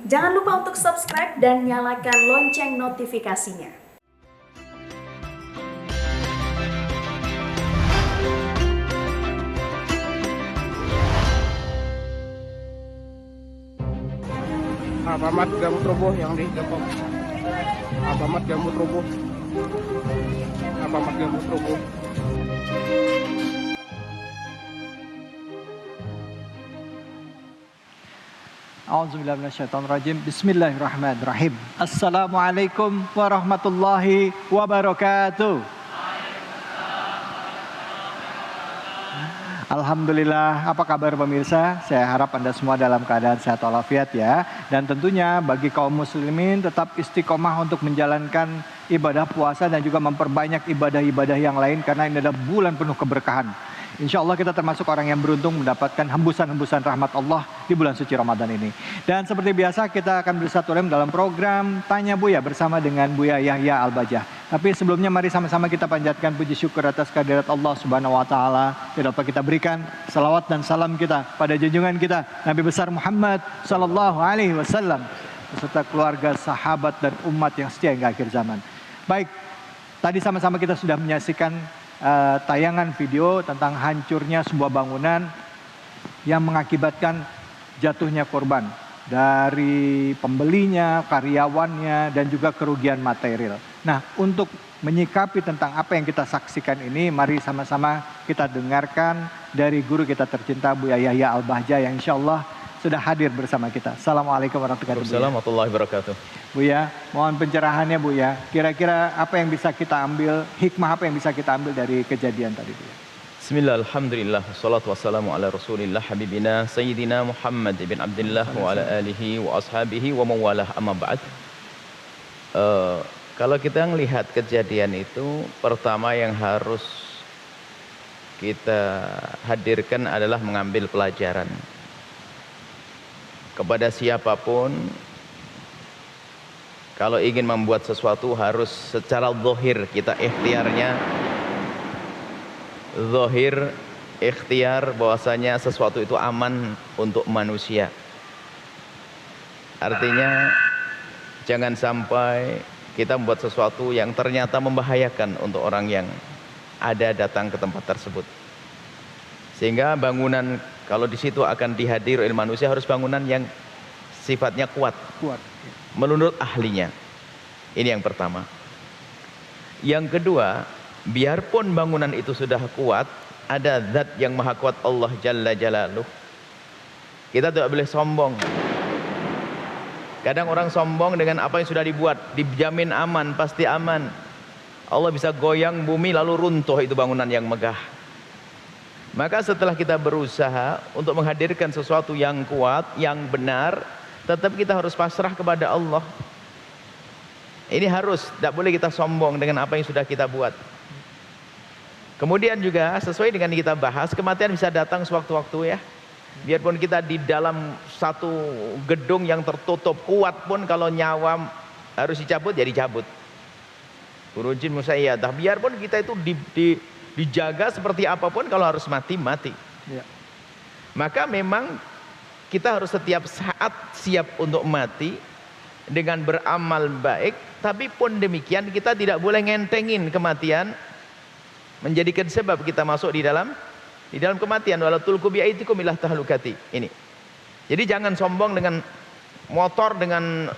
Jangan lupa untuk subscribe dan nyalakan lonceng notifikasinya. Alfamart gambut roboh yang di Depok. Alfamart gambut roboh. Alfamart gambut roboh. A'udzubillahi minasyaitonirrajim. Bismillahirrahmanirrahim. Assalamualaikum warahmatullahi wabarakatuh. Alhamdulillah, apa kabar pemirsa? Saya harap Anda semua dalam keadaan sehat walafiat ya. Dan tentunya bagi kaum muslimin tetap istiqomah untuk menjalankan ibadah puasa dan juga memperbanyak ibadah-ibadah yang lain karena ini adalah bulan penuh keberkahan. Insya Allah kita termasuk orang yang beruntung mendapatkan hembusan-hembusan rahmat Allah di bulan suci Ramadan ini. Dan seperti biasa kita akan bersatu dalam program Tanya Buya bersama dengan Buya Yahya Al-Bajah. Tapi sebelumnya mari sama-sama kita panjatkan puji syukur atas kehadirat Allah Subhanahu wa taala. Tidak lupa kita berikan salawat dan salam kita pada junjungan kita Nabi besar Muhammad sallallahu alaihi wasallam beserta keluarga, sahabat dan umat yang setia hingga akhir zaman. Baik, tadi sama-sama kita sudah menyaksikan tayangan video tentang hancurnya sebuah bangunan yang mengakibatkan jatuhnya korban dari pembelinya, karyawannya, dan juga kerugian material. Nah, untuk menyikapi tentang apa yang kita saksikan ini, mari sama-sama kita dengarkan dari guru kita tercinta Buya Yahya Al-Bajah yang insya Allah sudah hadir bersama kita. Assalamualaikum warahmatullahi wabarakatuh. Buya, mohon pencerahannya Buya. Kira-kira apa yang bisa kita ambil, hikmah apa yang bisa kita ambil dari kejadian tadi Buya? Bismillah, alhamdulillah, wassalatu wassalamu ala rasulillah habibina sayyidina Muhammad bin Abdullah wa ala alihi wa ashabihi wa mawalah amma ba'd. Kalau kita melihat kejadian itu, pertama yang harus kita hadirkan adalah mengambil pelajaran. Kepada siapapun, kalau ingin membuat sesuatu harus secara zahir kita ikhtiarnya. Zahir, ikhtiar bahwasanya sesuatu itu aman untuk manusia. Artinya jangan sampai kita membuat sesuatu yang ternyata membahayakan untuk orang yang ada datang ke tempat tersebut. Sehingga bangunan kalau di situ akan dihadir oleh manusia harus bangunan yang sifatnya kuat. Menurut ahlinya. Ini yang pertama. Yang kedua, biarpun bangunan itu sudah kuat, ada zat yang maha kuat Allah Jalla Jalaluh. Kita tidak boleh sombong. Kadang orang sombong dengan apa yang sudah dibuat, dijamin aman, pasti aman. Allah bisa goyang bumi lalu runtuh itu bangunan yang megah. Maka setelah kita berusaha untuk menghadirkan sesuatu yang kuat, yang benar, tetap kita harus pasrah kepada Allah. Ini harus, tidak boleh kita sombong dengan apa yang sudah kita buat. Kemudian juga sesuai dengan kita bahas, kematian bisa datang sewaktu-waktu ya. Biarpun kita di dalam satu gedung yang tertutup kuat pun, kalau nyawa harus dicabut, ya dicabut. Burujin musayyadah. Biarpun kita itu dijaga seperti apapun, kalau harus mati, mati. Ya. Maka memang kita harus setiap saat siap untuk mati dengan beramal baik. Tapi pun demikian kita tidak boleh ngentengin kematian, menjadikan sebab kita masuk di dalam kematian. Wala tulqu bi'aidikum ila tahlukati. Ini. Jadi jangan sombong dengan motor, dengan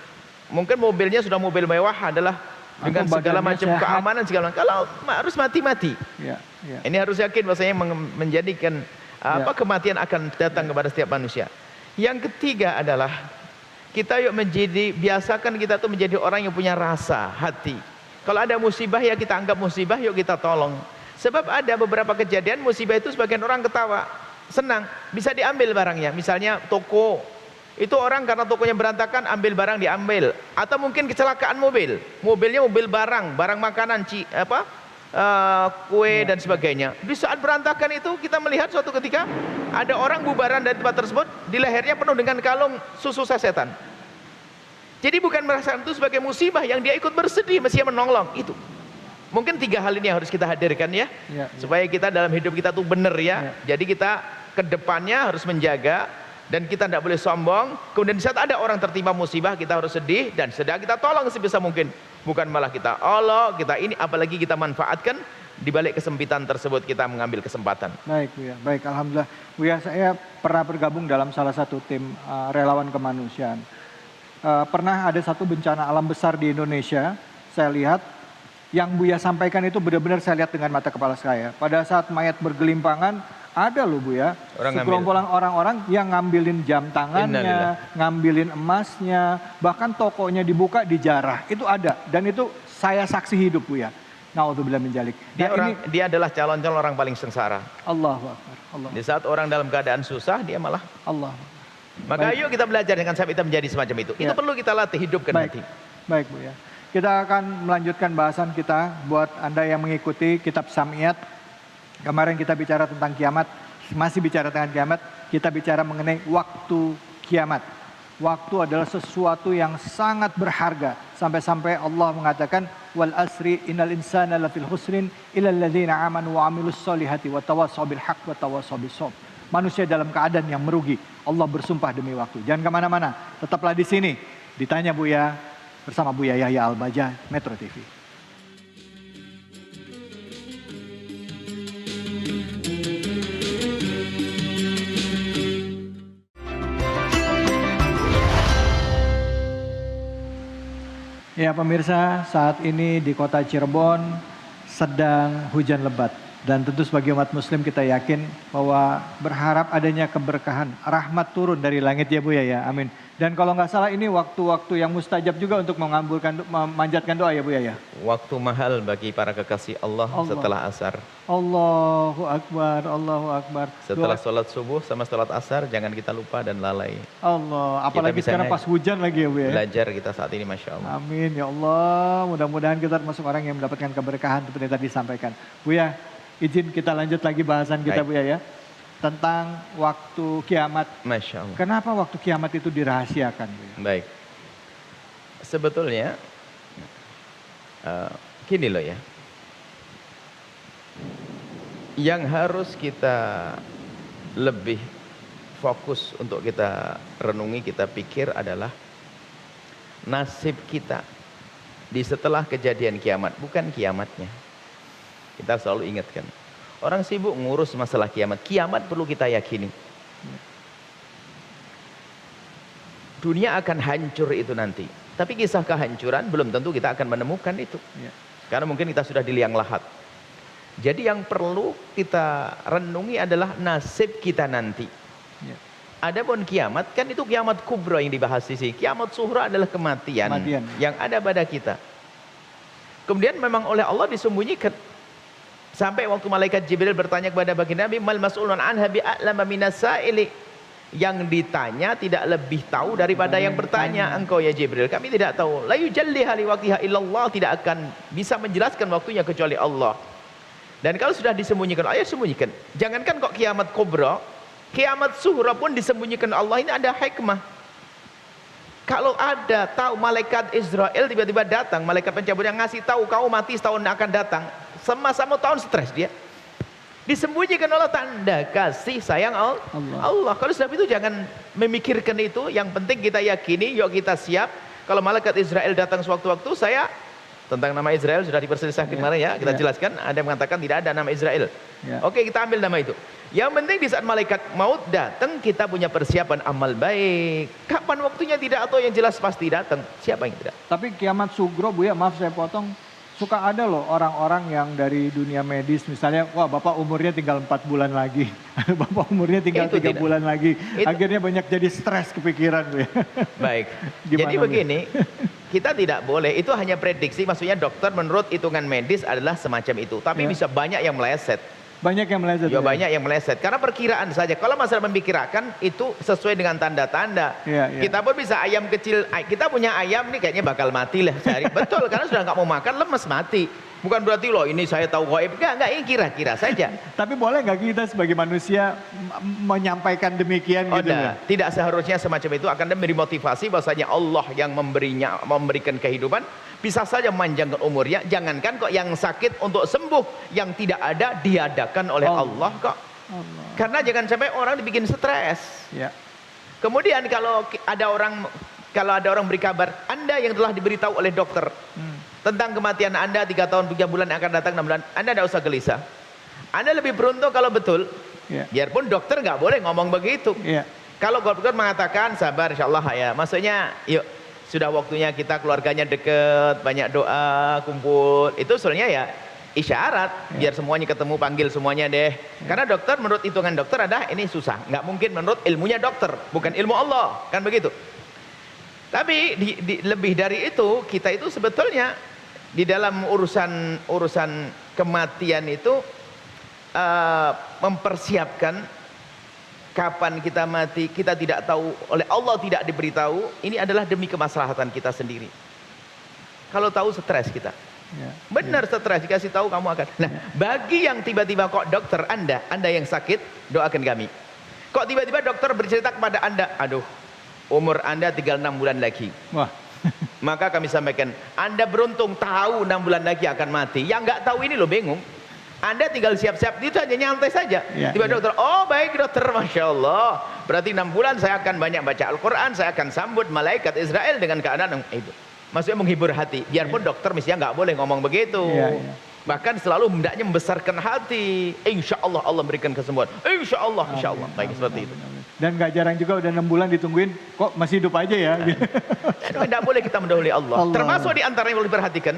mungkin mobilnya sudah mobil mewah adalah dengan segala macam keamanan segala macam. Kalau harus mati-mati. Ya. Ini harus yakin bahwasanya menjadikan kematian akan datang kepada setiap manusia. Yang ketiga adalah kita yuk biasakan kita tuh menjadi orang yang punya rasa hati. Kalau ada musibah ya kita anggap musibah, yuk kita tolong. Sebab ada beberapa kejadian musibah itu sebagian orang ketawa, senang, bisa diambil barangnya. Misalnya toko, itu orang karena tokonya berantakan ambil barang diambil. Atau mungkin kecelakaan mobilnya mobil barang makanan, kue dan sebagainya. Di saat berantakan itu kita melihat suatu ketika ada orang bubaran dari tempat tersebut, di lehernya penuh dengan kalung susu sasetan. Jadi bukan merasakan itu sebagai musibah, yang dia ikut bersedih mestinya menolong itu. Mungkin 3 hal ini yang harus kita hadirkan ya, supaya kita dalam hidup kita tuh benar ya. Jadi kita kedepannya harus menjaga Dan kita tidak boleh sombong. Kemudian di saat ada orang tertimpa musibah, kita harus sedih dan sedang kita tolong sebisa mungkin. Bukan malah kita olok, kita ini, apalagi kita manfaatkan di balik kesempitan tersebut kita mengambil kesempatan. Baik Buya, baik, alhamdulillah. Buya, saya pernah bergabung dalam salah satu tim relawan kemanusiaan. Pernah ada satu bencana alam besar di Indonesia. Saya lihat yang Buya sampaikan itu benar-benar saya lihat dengan mata kepala saya. Pada saat mayat bergelimpangan, ada loh Buya, segerombolan orang-orang yang ngambilin jam tangannya, ngambilin emasnya, bahkan tokonya dibuka dijarah. Itu ada, dan itu saya saksi hidup Buya. Naudzubillah min dzalik. Dia adalah calon-calon orang paling sengsara. Allahu Akbar. Allah. Di saat orang dalam keadaan susah, dia malah Allah. Maka ayo kita belajar dengan sampai kita menjadi semacam itu. Itu perlu kita latih, hidupkan hati. Baik Buya. Kita akan melanjutkan bahasan kita buat Anda yang mengikuti kitab Samiyat. Kemarin kita bicara tentang kiamat, masih bicara tentang kiamat, kita bicara mengenai waktu kiamat. Waktu adalah sesuatu yang sangat berharga. Sampai-sampai Allah mengatakan, wal asri innal insana lafil husrin illal ladzina amanu wa amilus solihati wa tawassaw bil haqq wa tawassaw bis sabr. Manusia dalam keadaan yang merugi. Allah bersumpah demi waktu. Jangan kemana-mana, tetaplah di sini. Ditanya Buya bersama Buya Yahya Al-Baja, Metro TV. Ya pemirsa, saat ini di kota Cirebon sedang hujan lebat. Dan tentu sebagai umat muslim kita yakin bahwa berharap adanya keberkahan, rahmat turun dari langit ya Buya ya, amin. Dan kalau nggak salah ini waktu-waktu yang mustajab juga untuk memanjatkan doa ya Buya ya. Waktu mahal bagi para kekasih Allah setelah asar. Allahu Akbar, Allahu Akbar. Setelah sholat subuh sama sholat asar jangan kita lupa dan lalai. Allah, apalagi sekarang pas hujan lagi ya Buya. Belajar kita saat ini Masya Allah. Amin ya Allah, mudah-mudahan kita termasuk orang yang mendapatkan keberkahan seperti yang tadi disampaikan. Buya, izin kita lanjut lagi bahasan kita Buya ya. Tentang waktu kiamat. Masya Allah. Kenapa waktu kiamat itu dirahasiakan Buya? Baik. Sebetulnya gini loh ya. Yang harus kita lebih fokus untuk kita renungi, kita pikir adalah nasib kita di setelah kejadian kiamat, bukan kiamatnya. Kita selalu ingatkan. Orang sibuk ngurus masalah kiamat. Kiamat perlu kita yakini. Dunia akan hancur itu nanti. Tapi kisah kehancuran belum tentu kita akan menemukan itu. Karena mungkin kita sudah di liang lahat. Jadi yang perlu kita renungi adalah nasib kita nanti. Adapun kiamat, kan itu kiamat kubra yang dibahas di sini. Kiamat sughra adalah kematian yang ada pada kita. Kemudian memang oleh Allah disembunyikan. Sampai waktu malaikat Jibril bertanya kepada baginda Nabi, mal mas'ulun anha bi'a'lama minas sa'ili. Yang ditanya tidak lebih tahu daripada yang bertanya. Engkau ya Jibril, kami tidak tahu. La yujalliha liwaqtiha illallah, tidak akan bisa menjelaskan waktunya kecuali Allah. Dan kalau sudah disembunyikan, ayah sembunyikan. Jangankan kok kiamat kubra, kiamat sughra pun disembunyikan Allah. Ini ada hikmah. Kalau ada tahu malaikat Israel tiba-tiba datang, malaikat pencabut yang ngasih tahu kau mati setahun akan datang. Sama-sama tahun stres dia. Disembunyikan Allah, tanda kasih sayang Allah. Kalau sebab itu jangan memikirkan itu. Yang penting kita yakini, yuk kita siap. Kalau malaikat Israel datang sewaktu-waktu, saya tentang nama Israel sudah diperselisihkan kemarin ya. Kita jelaskan, ada yang mengatakan tidak ada nama Israel. Oke, kita ambil nama itu. Yang penting di saat malaikat maut datang, kita punya persiapan amal baik. Kapan waktunya tidak atau yang jelas pasti datang. Siapa yang tidak? Tapi kiamat sughra Buya, maaf saya potong. Suka ada loh orang-orang yang dari dunia medis misalnya, wah bapak umurnya tinggal 4 bulan lagi, bapak umurnya tinggal 3 bulan lagi, akhirnya banyak jadi stres kepikiran. Baik, jadi begini, kita tidak boleh, itu hanya prediksi, maksudnya dokter menurut hitungan medis adalah semacam itu, tapi bisa banyak yang meleset. Banyak yang meleset. Ya, banyak yang meleset. Karena perkiraan saja. Kalau masalah memikirkan itu sesuai dengan tanda-tanda. Kita pun bisa ayam kecil. Kita punya ayam nih kayaknya bakal mati lah sehari. Betul, karena sudah nggak mau makan lemes mati. Bukan berarti loh ini saya tahu gaib. Enggak, ini kira-kira saja. Tapi boleh nggak kita sebagai manusia menyampaikan demikian gitu? Tidak seharusnya semacam itu. Akan memberi motivasi bahwasanya Allah yang memberikan kehidupan. Bisa saja memanjangkan umurnya. Jangankan kok yang sakit untuk sembuh, yang tidak ada diadakan oleh Allah kok. Karena jangan sampai orang dibikin stres. Kemudian kalau ada orang beri kabar, Anda yang telah diberitahu oleh dokter tentang kematian Anda 3 tahun 3 bulan yang akan datang 6 bulan, Anda tidak usah gelisah. Anda lebih beruntung kalau betul. Biarpun dokter nggak boleh ngomong begitu. Kalau dokter mengatakan sabar insyaallah ya, maksudnya yuk sudah waktunya kita keluarganya deket, banyak doa, kumpul, itu sebenarnya ya isyarat biar semuanya ketemu, panggil semuanya deh. Karena dokter menurut hitungan dokter ada ini susah, nggak mungkin menurut ilmunya dokter, bukan ilmu Allah, kan begitu. Tapi lebih dari itu, kita itu sebetulnya di dalam urusan kematian itu mempersiapkan kapan kita mati, kita tidak tahu, oleh Allah tidak diberitahu. Ini adalah demi kemaslahatan kita sendiri. Kalau tahu stres kita. Benar stres, dikasih tahu kamu akan. Nah, bagi yang tiba-tiba kok dokter Anda yang sakit, doakan kami. Kok tiba-tiba dokter bercerita kepada Anda, aduh, umur Anda tinggal 6 bulan lagi. Wah. Maka kami sampaikan, Anda beruntung tahu 6 bulan lagi akan mati. Yang nggak tahu ini loh bingung. Anda tinggal siap-siap, itu hanya nyantai saja. Tiba-tiba dokter, oh baik dokter, Masya Allah. Berarti 6 bulan saya akan banyak baca Al-Quran, saya akan sambut malaikat Israel dengan keadaan itu. Maksudnya menghibur hati. Biarpun dokter mestinya nggak boleh ngomong begitu. Bahkan selalu hendaknya membesarkan hati. Insya Allah Allah memberikan kesembuhan. Insya Allah, insya Allah. Baik seperti itu. Dan nggak jarang juga udah 6 bulan ditungguin, kok masih hidup aja ya? Tidak boleh kita mendahului Allah. Termasuk di antara yang boleh diperhatikan,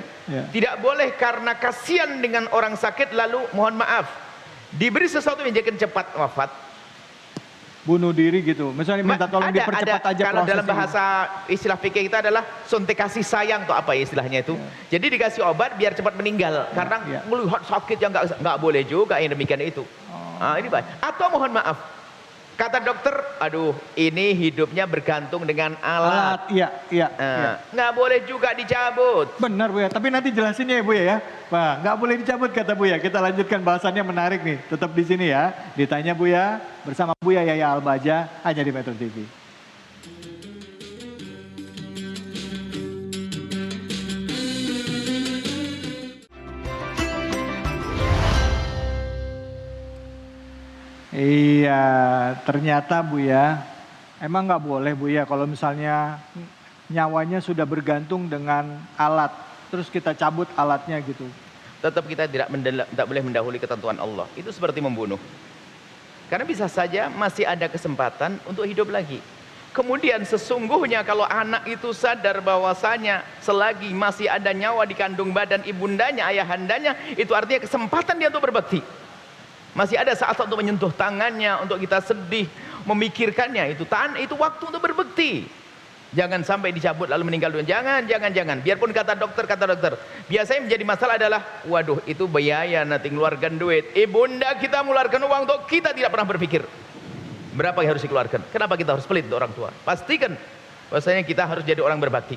tidak boleh karena kasihan dengan orang sakit lalu mohon maaf diberi sesuatu yang menjadikan cepat wafat. Bunuh diri gitu. Misalnya minta tolong dipercepat aja. Kalau dalam bahasa istilah fikih kita adalah suntik kasih sayang atau apa ya istilahnya itu. Jadi dikasih obat biar cepat meninggal karena melihat sakit yang nggak boleh juga yang demikian itu. Ini baik. Atau mohon maaf. Kata dokter, aduh ini hidupnya bergantung dengan alat. Nggak boleh juga dicabut. Benar Bu ya, tapi nanti jelasinnya ya Bu ya. Wah, nggak boleh dicabut kata Bu ya. Kita lanjutkan bahasannya menarik nih. Tetap di sini ya. Ditanya Bu ya, bersama Bu ya Yaya Al-Baja, hanya di Metro TV. Iya, ternyata Bu ya, emang nggak boleh Bu ya kalau misalnya nyawanya sudah bergantung dengan alat, terus kita cabut alatnya gitu. Tetap kita tidak boleh mendahului ketentuan Allah. Itu seperti membunuh. Karena bisa saja masih ada kesempatan untuk hidup lagi. Kemudian sesungguhnya kalau anak itu sadar bahwasanya selagi masih ada nyawa di kandung badan ibundanya, ayahandanya, itu artinya kesempatan dia untuk berbakti. Masih ada saat untuk menyentuh tangannya, untuk kita sedih, memikirkannya. Itu waktu untuk berbakti. Jangan sampai dicabut lalu meninggal dunia. Jangan. Biarpun kata dokter. Biasanya menjadi masalah adalah, waduh itu biaya nanti ngeluarkan duit. Ibunda kita mengeluarkan uang untuk kita tidak pernah berpikir. Berapa yang harus dikeluarkan? Kenapa kita harus pelit untuk orang tua? Pastikan bahwasanya kita harus jadi orang berbakti.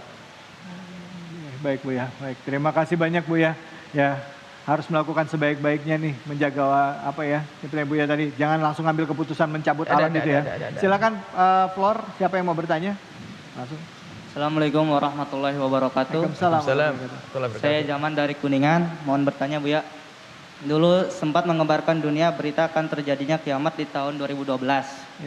Baik Bu ya, baik. Terima kasih banyak Bu ya. Ya. Harus melakukan sebaik-baiknya nih, menjaga apa ya, itu ya Bu ya tadi, jangan langsung ambil keputusan mencabut alat itu ya. Silakan Flor, siapa yang mau bertanya? Langsung. Assalamualaikum warahmatullahi wabarakatuh. Waalaikumsalam. Saya Jaman dari Kuningan, mohon bertanya Bu ya. Dulu sempat mengembarkan dunia berita akan terjadinya kiamat di tahun 2012.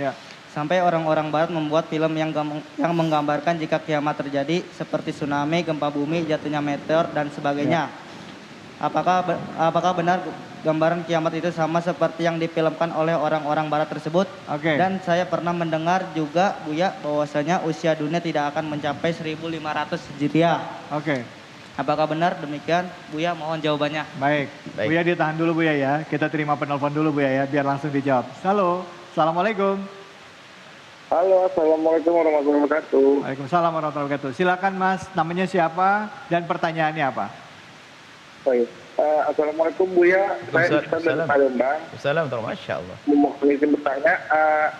Ya. Sampai orang-orang barat membuat film yang menggambarkan jika kiamat terjadi seperti tsunami, gempa bumi, jatuhnya meteor dan sebagainya. Ya. Apakah benar gambaran kiamat itu sama seperti yang difilmkan oleh orang-orang barat tersebut? Dan saya pernah mendengar juga Buya bahwasanya usia dunia tidak akan mencapai 1500 Hijriah. Apakah benar demikian? Buya mohon jawabannya. Baik. Buya ditahan dulu Buya ya. Kita terima penelpon dulu Buya ya biar langsung dijawab. Halo, Assalamualaikum. Halo, Assalamualaikum warahmatullahi wabarakatuh. Waalaikumsalam warahmatullahi wabarakatuh. Silakan Mas, namanya siapa dan pertanyaannya apa? Assalamualaikum Buya, saya Ustaz dari Palembang. Assalamualaikum, Masya Allah. Mungkin bertanya,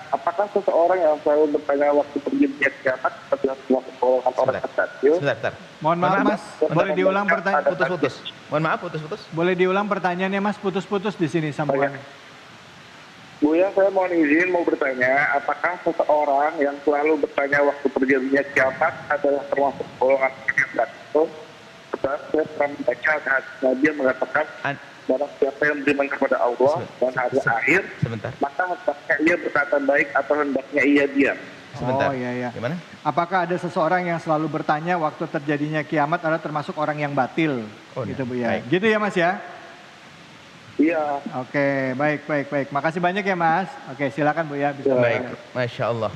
apakah seseorang yang selalu bertanya waktu perjanjian kiamat seperti yang dilakukan orang kecil? Sebentar. Mohon maaf Mas, boleh diulang pertanyaan? Putus-putus. Mohon maaf, putus-putus. Boleh diulang pertanyaannya Mas, putus-putus di sini sambungannya. Buya, saya mohon izin mau bertanya, apakah seseorang yang selalu bertanya waktu perjanjian kiamat adalah termasuk golongan kiamat itu? Saya pernah membaca Nabi yang mengatakan barang siapa yang beriman kepada Allah dan hari akhir, maka hendaknya ia berkata baik atau hendaknya ia diam. sebentar. Oh iya. Gimana? Apakah ada seseorang yang selalu bertanya waktu terjadinya kiamat adalah termasuk orang yang batil? Oh, gitu Bu ya. baik. Gitu ya Mas ya? Iya. Oke, baik. Makasih banyak ya Mas. Oke, silakan Bu ya. Bisa Baik, Masya Allah.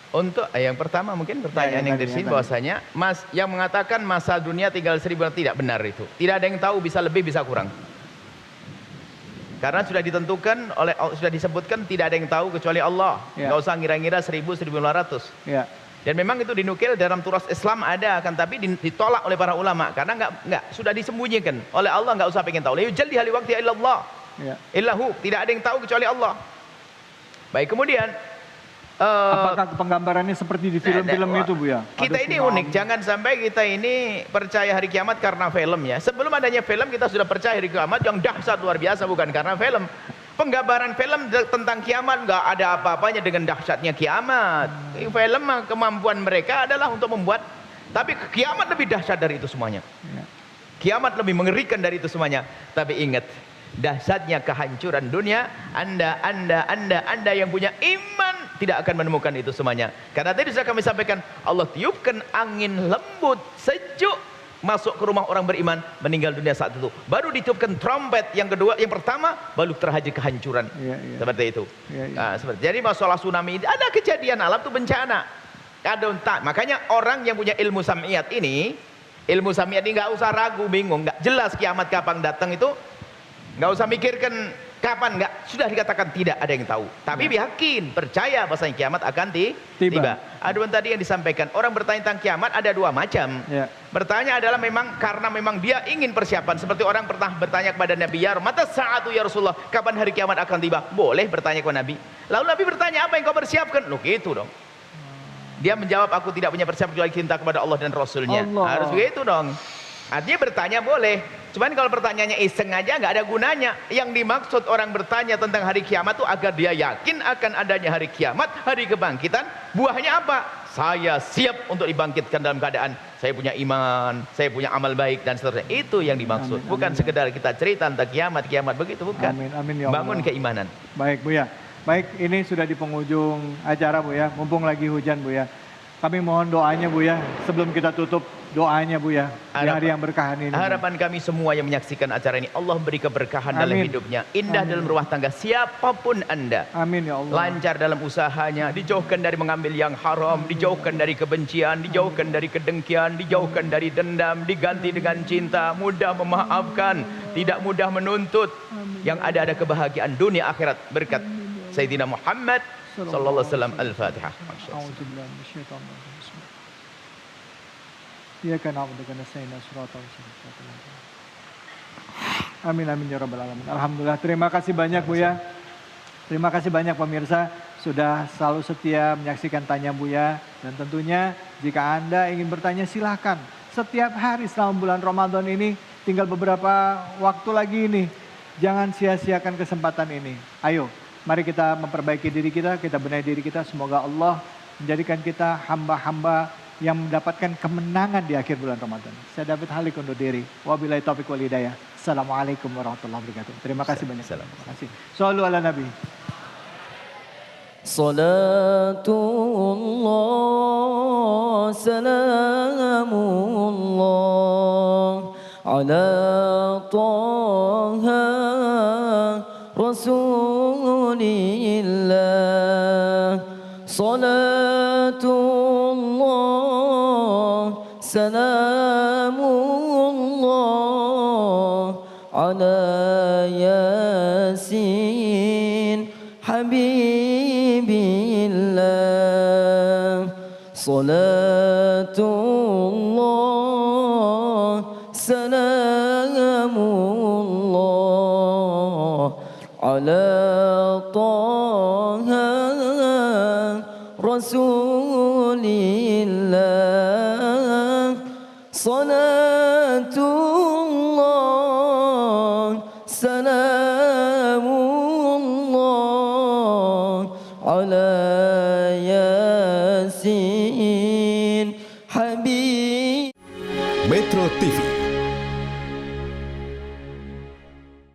Untuk yang pertama mungkin pertanyaan yang dari sini bahwasanya Mas yang mengatakan masa dunia tinggal 1000 tidak benar itu. Tidak ada yang tahu, bisa lebih bisa kurang. Karena sudah ditentukan sudah disebutkan tidak ada yang tahu kecuali Allah. Nggak usah ngira-ngira 1000, 1500. Ya. Dan memang itu dinukil dalam turas Islam ada, kan tapi ditolak oleh para ulama karena nggak sudah disembunyikan oleh Allah, nggak usah pengen tahu. La yujalli hali waqti illallah. Ya. Illahu, tidak ada yang tahu kecuali Allah. Baik, kemudian apakah penggambarannya seperti di film-film itu Bu ya? Kita ini unik, jangan sampai kita ini percaya hari kiamat karena film ya. Sebelum adanya film kita sudah percaya hari kiamat yang dahsyat luar biasa, bukan karena film. Penggambaran film tentang kiamat nggak ada apa-apanya dengan dahsyatnya kiamat. Film kemampuan mereka adalah untuk membuat, tapi kiamat lebih dahsyat dari itu semuanya. Kiamat lebih mengerikan dari itu semuanya. Tapi ingat, dahsyatnya kehancuran dunia, anda yang punya iman tidak akan menemukan itu semuanya. Karena tadi sudah kami sampaikan, Allah tiupkan angin lembut, sejuk masuk ke rumah orang beriman, meninggal dunia saat itu. Baru ditiupkan trompet yang kedua, yang pertama baru terjadi kehancuran. Seperti itu. Nah, jadi masalah tsunami, ada kejadian alam itu bencana. Makanya orang yang punya ilmu samiyat ini nggak usah ragu, bingung, nggak jelas kiamat kapan datang itu. Nggak usah mikirkan kapan, nggak, sudah dikatakan tidak ada yang tahu. Tapi yakin, percaya bahwasanya kiamat akan tiba. Aduan tadi yang disampaikan, orang bertanya tentang kiamat ada dua macam. Bertanya adalah memang karena memang dia ingin persiapan. Seperti orang pernah bertanya kepada Nabi, ya mata saatu ya Rasulullah, kapan hari kiamat akan tiba? Boleh bertanya kepada Nabi. Lalu Nabi bertanya, apa yang kau persiapkan? Loh gitu dong. Dia menjawab, aku tidak punya persiapan kecuali cinta kepada Allah dan Rasulnya. Harus begitu dong. Artinya bertanya boleh, cuman kalau pertanyaannya iseng aja nggak ada gunanya. Yang dimaksud orang bertanya tentang hari kiamat itu agar dia yakin akan adanya hari kiamat, hari kebangkitan. Buahnya apa? Saya siap untuk dibangkitkan dalam keadaan saya punya iman, saya punya amal baik dan seterusnya. Itu yang dimaksud. Bukan sekedar kita cerita tentang kiamat begitu, bukan. Amin ya Allah. Bangun keimanan. Baik Bu ya. Baik, ini sudah di penghujung acara Bu ya. Mumpung lagi hujan Bu ya. Kami mohon doanya Bu ya, sebelum kita tutup doanya Bu ya, di hari yang berkahan ini. Harapan kami semua yang menyaksikan acara ini, Allah beri keberkahan dalam hidupnya, indah dalam rumah tangga, siapapun Anda. Amin ya Allah. Lancar dalam usahanya, dijauhkan dari mengambil yang haram, dijauhkan dari kebencian, dijauhkan dari kedengkian, dijauhkan dari dendam, diganti dengan cinta, mudah memaafkan, tidak mudah menuntut. Yang ada kebahagiaan dunia akhirat berkat Sayyidina Muhammad sallallahu alaihi wasallam. Al-Fatihah. Amin ya rabbal alamin. Alhamdulillah, terima kasih banyak Bu ya. Terima kasih banyak pemirsa sudah selalu setia menyaksikan Tanya Buya, dan tentunya jika Anda ingin bertanya silahkan. Setiap hari selama bulan Ramadan ini, tinggal beberapa waktu lagi ini. Jangan sia-siakan kesempatan ini. Ayo, mari kita memperbaiki diri kita benahi diri kita. Semoga Allah menjadikan kita hamba-hamba yang mendapatkan kemenangan di akhir bulan Ramadan. Saya David Halik undur diri. Wabillahi taufiq wal hidayah. Assalamualaikum warahmatullahi wabarakatuh. Terima kasih banyak. Terima kasih. Shallu ala Nabi. Salatullah, salamullah ala Taha Rasulillah. Salatullah, salamullah ala Yasin Habibillah. Salatullah, salamullah ala Taha Rasulillah. Salatullah, salamullah ala Yasin Habib. Metro TV,